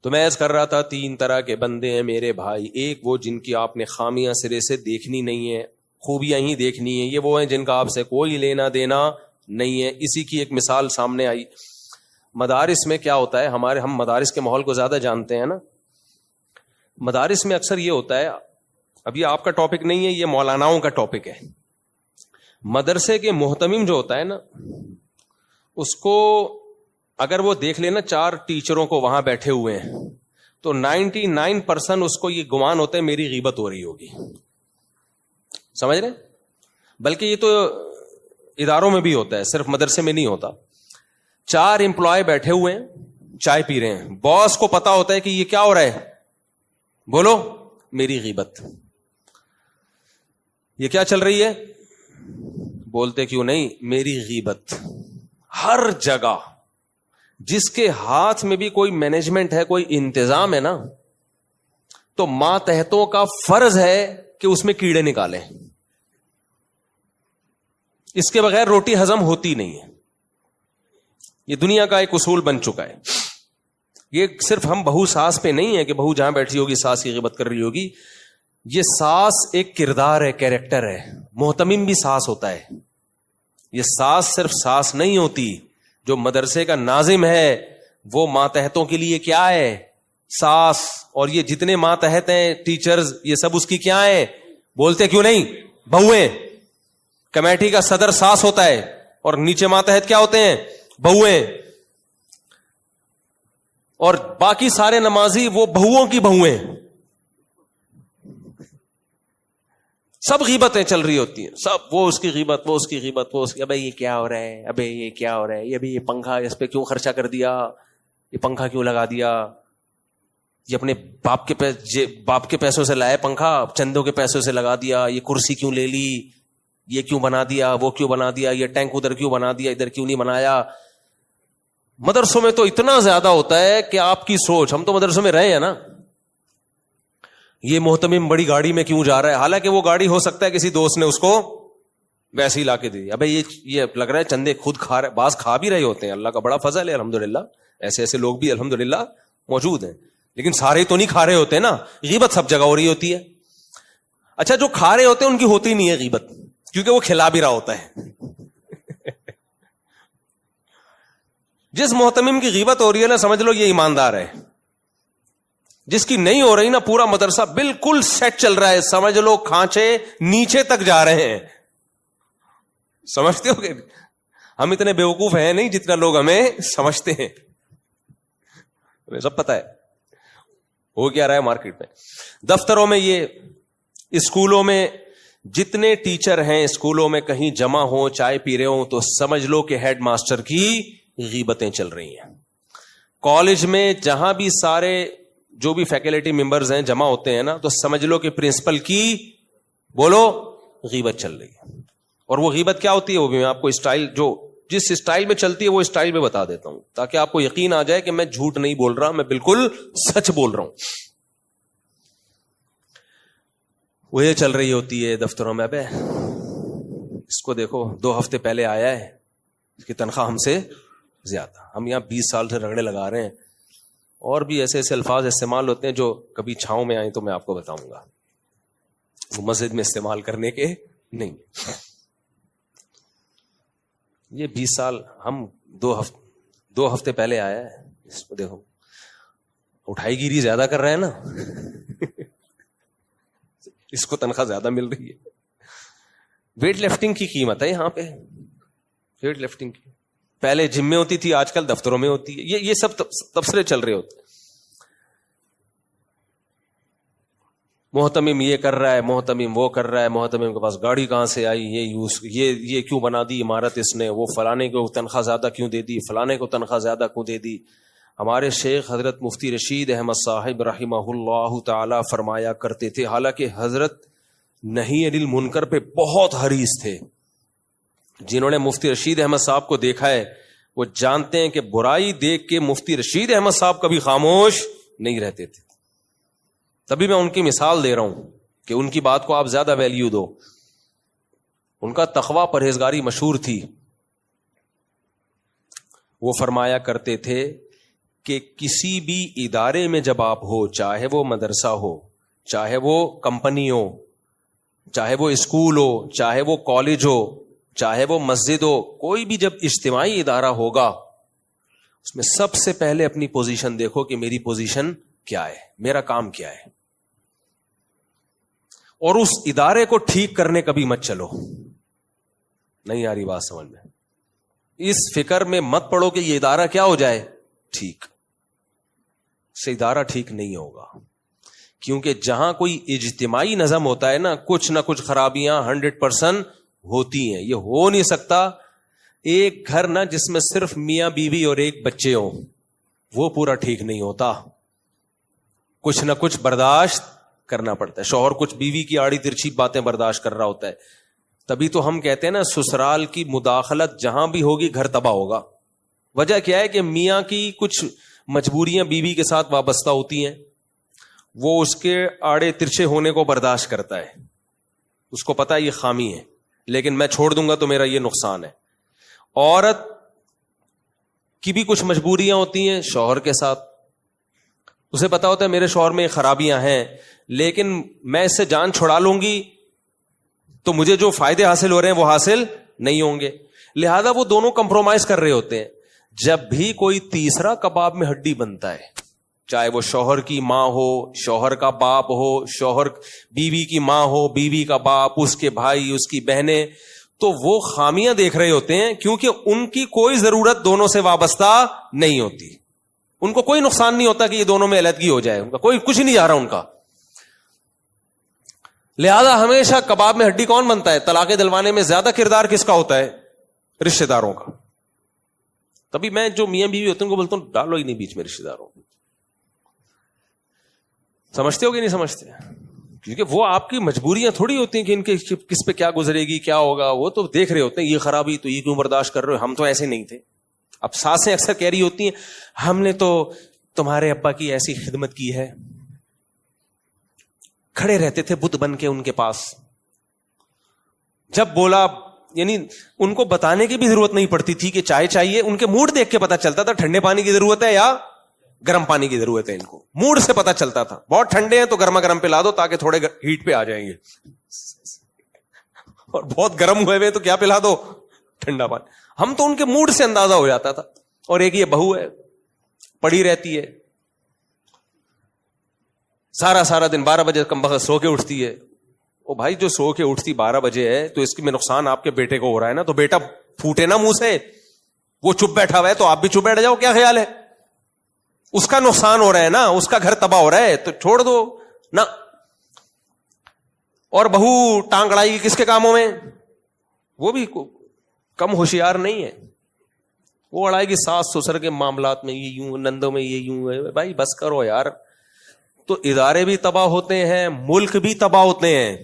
تو میں عرض کر رہا تھا 3 طرح کے بندے ہیں میرے بھائی. ایک وہ جن کی آپ نے خامیاں سرے سے دیکھنی نہیں ہے, خوبیاں ہی دیکھنی ہیں. یہ وہ ہیں جن کا آپ سے کوئی لینا دینا نہیں ہے. اسی کی ایک مثال سامنے آئی. مدارس میں کیا ہوتا ہے, ہم مدارس کے ماحول کو زیادہ جانتے ہیں نا. مدارس میں اکثر یہ ہوتا ہے, اب یہ آپ کا ٹاپک نہیں ہے, یہ مولاناؤں کا ٹاپک ہے. مدرسے کے محتمم جو ہوتا ہے نا, اس کو اگر وہ دیکھ لینا 4 ٹیچروں کو وہاں بیٹھے ہوئے ہیں تو 99% اس کو یہ گمان ہوتا ہے میری غیبت ہو رہی ہوگی. سمجھ رہے؟ بلکہ یہ تو اداروں میں بھی ہوتا ہے, صرف مدرسے میں نہیں ہوتا. 4 امپلائی بیٹھے ہوئے ہیں, چائے پی رہے ہیں. باس کو پتا ہوتا ہے کہ یہ کیا ہو رہا ہے, بولو میری غیبت. یہ کیا چل رہی ہے, بولتے کیوں نہیں, میری غیبت. ہر جگہ جس کے ہاتھ میں بھی کوئی مینجمنٹ ہے, کوئی انتظام ہے نا, تو ماتحتوں کا فرض ہے کہ اس میں کیڑے نکالیں. اس کے بغیر روٹی ہضم ہوتی نہیں ہے. یہ دنیا کا ایک اصول بن چکا ہے. یہ صرف ہم بہو ساس پہ نہیں ہے کہ بہو جہاں بیٹھی ہوگی ساس کی غیبت کر رہی ہوگی. یہ ساس ایک کردار ہے, کیریکٹر ہے. محتمم بھی ساس ہوتا ہے. یہ ساس صرف ساس نہیں ہوتی. جو مدرسے کا ناظم ہے وہ ماتحتوں کے لیے کیا ہے, ساس. اور یہ جتنے ماتحت ہیں, ٹیچرز, یہ سب اس کی کیا ہیں, بولتے کیوں نہیں, بہویں. کمیٹی کا صدر ساس ہوتا ہے اور نیچے ماتحت کیا ہوتے ہیں, بہویں. اور باقی سارے نمازی وہ بہوؤں کی بہویں. سب غیبتیں چل رہی ہوتی ہیں, سب. وہ اس کی غیبت, وہ اس کی غیبت, وہ اس کی, ابے یہ کیا ہو رہا ہے, ابے یہ کیا ہو رہا ہے, یہ پنکھا اس پہ کیوں خرچہ کر دیا, یہ پنکھا کیوں لگا دیا, یہ اپنے باپ کے پیسوں سے لائے پنکھا, چندوں کے پیسوں سے لگا دیا, یہ کرسی کیوں لے لی, یہ کیوں بنا دیا, وہ کیوں بنا دیا, یہ ٹینک ادھر کیوں بنا دیا, ادھر کیوں نہیں بنایا. مدرسوں میں تو اتنا زیادہ ہوتا ہے کہ آپ کی سوچ. ہم تو مدرسوں میں رہے ہیں نا. یہ محتمم بڑی گاڑی میں کیوں جا رہا ہے, حالانکہ وہ گاڑی ہو سکتا ہے کسی دوست نے اس کو ویسے ہی لا کے دی. ابے یہ لگ رہا ہے چندے خود کھا رہے, بعض کھا بھی رہے ہوتے ہیں, اللہ کا بڑا فضل ہے الحمدللہ. ایسے لوگ بھی الحمدللہ موجود ہیں, لیکن سارے تو نہیں کھا رہے ہوتے نا. غیبت سب جگہ ہو رہی ہوتی ہے. اچھا, جو کھا رہے ہوتے ہیں ان کی ہوتی نہیں ہے غیبت, کیونکہ وہ کھلا بھی رہا ہوتا ہے. جس محتمم کی غیبت ہو رہی ہے نا, سمجھ لو یہ ایماندار ہے. جس کی نہیں ہو رہی نا, پورا مدرسہ بالکل سیٹ چل رہا ہے, سمجھ لو کھانچے نیچے تک جا رہے ہیں. سمجھتے ہو کہ ہم اتنے بیوقوف ہیں نہیں جتنا لوگ ہمیں سمجھتے ہیں. ہمیں سب پتا ہے ہو کیا رہا ہے مارکیٹ میں, دفتروں میں, یہ اسکولوں میں. جتنے ٹیچر ہیں اسکولوں میں کہیں جمع ہو, چائے پی رہے ہوں, تو سمجھ لو کہ ہیڈ ماسٹر کی غیبتیں چل رہی ہیں. کالج میں جہاں بھی سارے جو بھی فیکلٹی ممبرز ہیں جمع ہوتے ہیں نا, تو سمجھ لو کہ پرنسپل کی, بولو, غیبت چل رہی ہے. اور وہ غیبت کیا ہوتی ہے, وہ بھی میں آپ کو اسٹائل, جو جس اسٹائل میں چلتی ہے وہ اسٹائل میں بتا دیتا ہوں, تاکہ آپ کو یقین آ جائے کہ میں جھوٹ نہیں بول رہا, میں بالکل سچ بول رہا ہوں. وہ یہ چل رہی ہوتی ہے دفتروں میں, ابے اس کو دیکھو 2 ہفتے پہلے آیا ہے, اس کی تنخواہ ہم سے زیادہ, ہم یہاں 20 سال سے رگڑے لگا رہے ہیں. اور بھی ایسے الفاظ استعمال ہوتے ہیں جو کبھی چھاؤں میں آئیں تو میں آپ کو بتاؤں گا, وہ مسجد میں استعمال کرنے کے نہیں. یہ 20 سال, ہم 2 ہفتے پہلے آیا ہے, اس کو دیکھو اٹھائی گیری زیادہ کر رہے ہیں نا. اس کو تنخواہ زیادہ مل رہی ہے. ویٹ لفٹنگ کی قیمت ہے یہاں پہ, ویٹ لفٹنگ کی. پہلے جم میں ہوتی تھی, آج کل دفتروں میں ہوتی ہے. یہ سب تبصرے چل رہے ہوتے. محتمم یہ کر رہا ہے, محتمم وہ کر رہا ہے, محتمم کے پاس گاڑی کہاں سے آئی, یہ کیوں بنا دی عمارت اس نے, وہ فلانے کو تنخواہ زیادہ کیوں دے دی, فلانے کو تنخواہ زیادہ کیوں دے دی. ہمارے شیخ حضرت مفتی رشید احمد صاحب رحمہ اللہ تعالی فرمایا کرتے تھے, حالانکہ حضرت نہی عن المنکر پہ بہت حریص تھے. جنہوں نے مفتی رشید احمد صاحب کو دیکھا ہے وہ جانتے ہیں کہ برائی دیکھ کے مفتی رشید احمد صاحب کبھی خاموش نہیں رہتے تھے. تبھی میں ان کی مثال دے رہا ہوں کہ ان کی بات کو آپ زیادہ ویلیو دو. ان کا تقویٰ پرہیزگاری مشہور تھی. وہ فرمایا کرتے تھے کہ کسی بھی ادارے میں جب آپ ہو, چاہے وہ مدرسہ ہو, چاہے وہ کمپنی ہو, چاہے وہ اسکول ہو, چاہے وہ کالج ہو, چاہے وہ مسجد ہو, کوئی بھی جب اجتماعی ادارہ ہوگا اس میں سب سے پہلے اپنی پوزیشن دیکھو کہ میری پوزیشن کیا ہے, میرا کام کیا ہے, اور اس ادارے کو ٹھیک کرنے کبھی مت چلو. نہیں آ رہی بات سمجھ میں؟ اس فکر میں مت پڑو کہ یہ ادارہ کیا ہو جائے ٹھیک, سے ادارہ ٹھیک نہیں ہوگا. کیونکہ جہاں کوئی اجتماعی نظم ہوتا ہے نا, کچھ نہ کچھ خرابیاں 100% ہوتی ہیں. یہ ہو نہیں سکتا ایک گھر نا جس میں صرف میاں بیوی اور ایک بچے ہوں, وہ پورا ٹھیک نہیں ہوتا. کچھ نہ کچھ برداشت کرنا پڑتا ہے. شوہر کچھ بیوی کی آڑی ترچھی باتیں برداشت کر رہا ہوتا ہے, تبھی تو ہم کہتے ہیں نا سسرال کی مداخلت جہاں بھی ہوگی گھر تباہ ہوگا. وجہ کیا ہے کہ میاں کی کچھ مجبوریاں بیوی کے ساتھ وابستہ ہوتی ہیں, وہ اس کے آڑے ترچھے ہونے کو برداشت کرتا ہے, اس کو پتا ہے یہ خامی ہے, لیکن میں چھوڑ دوں گا تو میرا یہ نقصان ہے. عورت کی بھی کچھ مجبوریاں ہوتی ہیں شوہر کے ساتھ, اسے پتا ہوتا ہے میرے شوہر میں خرابیاں ہیں, لیکن میں اس سے جان چھڑا لوں گی تو مجھے جو فائدے حاصل ہو رہے ہیں وہ حاصل نہیں ہوں گے. لہذا وہ دونوں کمپرومائز کر رہے ہوتے ہیں. جب بھی کوئی تیسرا کباب میں ہڈی بنتا ہے, چاہے وہ شوہر کی ماں ہو, شوہر کا باپ ہو, شوہر بیوی کی ماں ہو, بیوی کا باپ, اس کے بھائی, اس کی بہنیں, تو وہ خامیاں دیکھ رہے ہوتے ہیں کیونکہ ان کی کوئی ضرورت دونوں سے وابستہ نہیں ہوتی. ان کو کوئی نقصان نہیں ہوتا کہ یہ دونوں میں علیحدگی ہو جائے, ان کا کوئی کچھ نہیں جا رہا ان کا. لہذا ہمیشہ کباب میں ہڈی کون بنتا ہے؟ طلاق دلوانے میں زیادہ کردار کس کا ہوتا ہے؟ رشتہ داروں کا. تبھی میں جو میاں بیوی ہوتے ہیں ان کو بولتا ہوں ڈالو ہی نہیں بیچ میں رشتہ داروں. سمجھتے ہو کہ نہیں سمجھتے؟ کیونکہ وہ آپ کی مجبوریاں تھوڑی ہوتی ہیں کہ ان کے کس پہ کیا گزرے گی, کیا ہوگا, وہ تو دیکھ رہے ہوتے ہیں یہ خرابی تو یہ کیوں برداشت کر رہے ہو, ہم تو ایسے نہیں تھے. اب ساسیں اکثر کہہ رہی ہوتی ہیں ہم نے تو تمہارے ابا کی ایسی خدمت کی ہے, کھڑے رہتے تھے بت بن کے ان کے پاس, جب بولا یعنی ان کو بتانے کی بھی ضرورت نہیں پڑتی تھی کہ چائے چاہیے, ان کے موڈ دیکھ کے پتا چلتا تھا ٹھنڈے پانی کی ضرورت ہے یا گرم پانی کی ضرورت ہے. ان کو موڈ سے پتا چلتا تھا, بہت ٹھنڈے ہیں تو گرما گرم پلا دو تاکہ تھوڑے ہیٹ پہ آ جائیں گے, اور بہت گرم ہوئے ہوئے تو کیا پلا دو, ٹھنڈا پانی. ہم تو ان کے موڈ سے اندازہ ہو جاتا تھا. اور ایک یہ بہو ہے پڑی رہتی ہے سارا دن, 12 بجے کم بخت سو کے اٹھتی ہے. او بھائی جو سو کے اٹھتی 12 بجے ہے تو اس کی میں نقصان آپ کے بیٹے کو ہو رہا ہے نا, تو بیٹا پھوٹے نا منہ سے, وہ چپ بیٹھا ہوا ہے تو آپ بھی چپ بیٹھ جاؤ, کیا خیال ہے؟ اس کا نقصان ہو رہا ہے نا, اس کا گھر تباہ ہو رہا ہے تو چھوڑ دو نا. اور بہو ٹانگ اڑائے گی کس کے کاموں میں؟ وہ بھی کم ہوشیار نہیں ہے, وہ اڑائے گی ساس سسر کے معاملات میں, یہ یوں نندوں میں یہ یوں ہے. بھائی بس کرو یار. تو ادارے بھی تباہ ہوتے ہیں, ملک بھی تباہ ہوتے ہیں.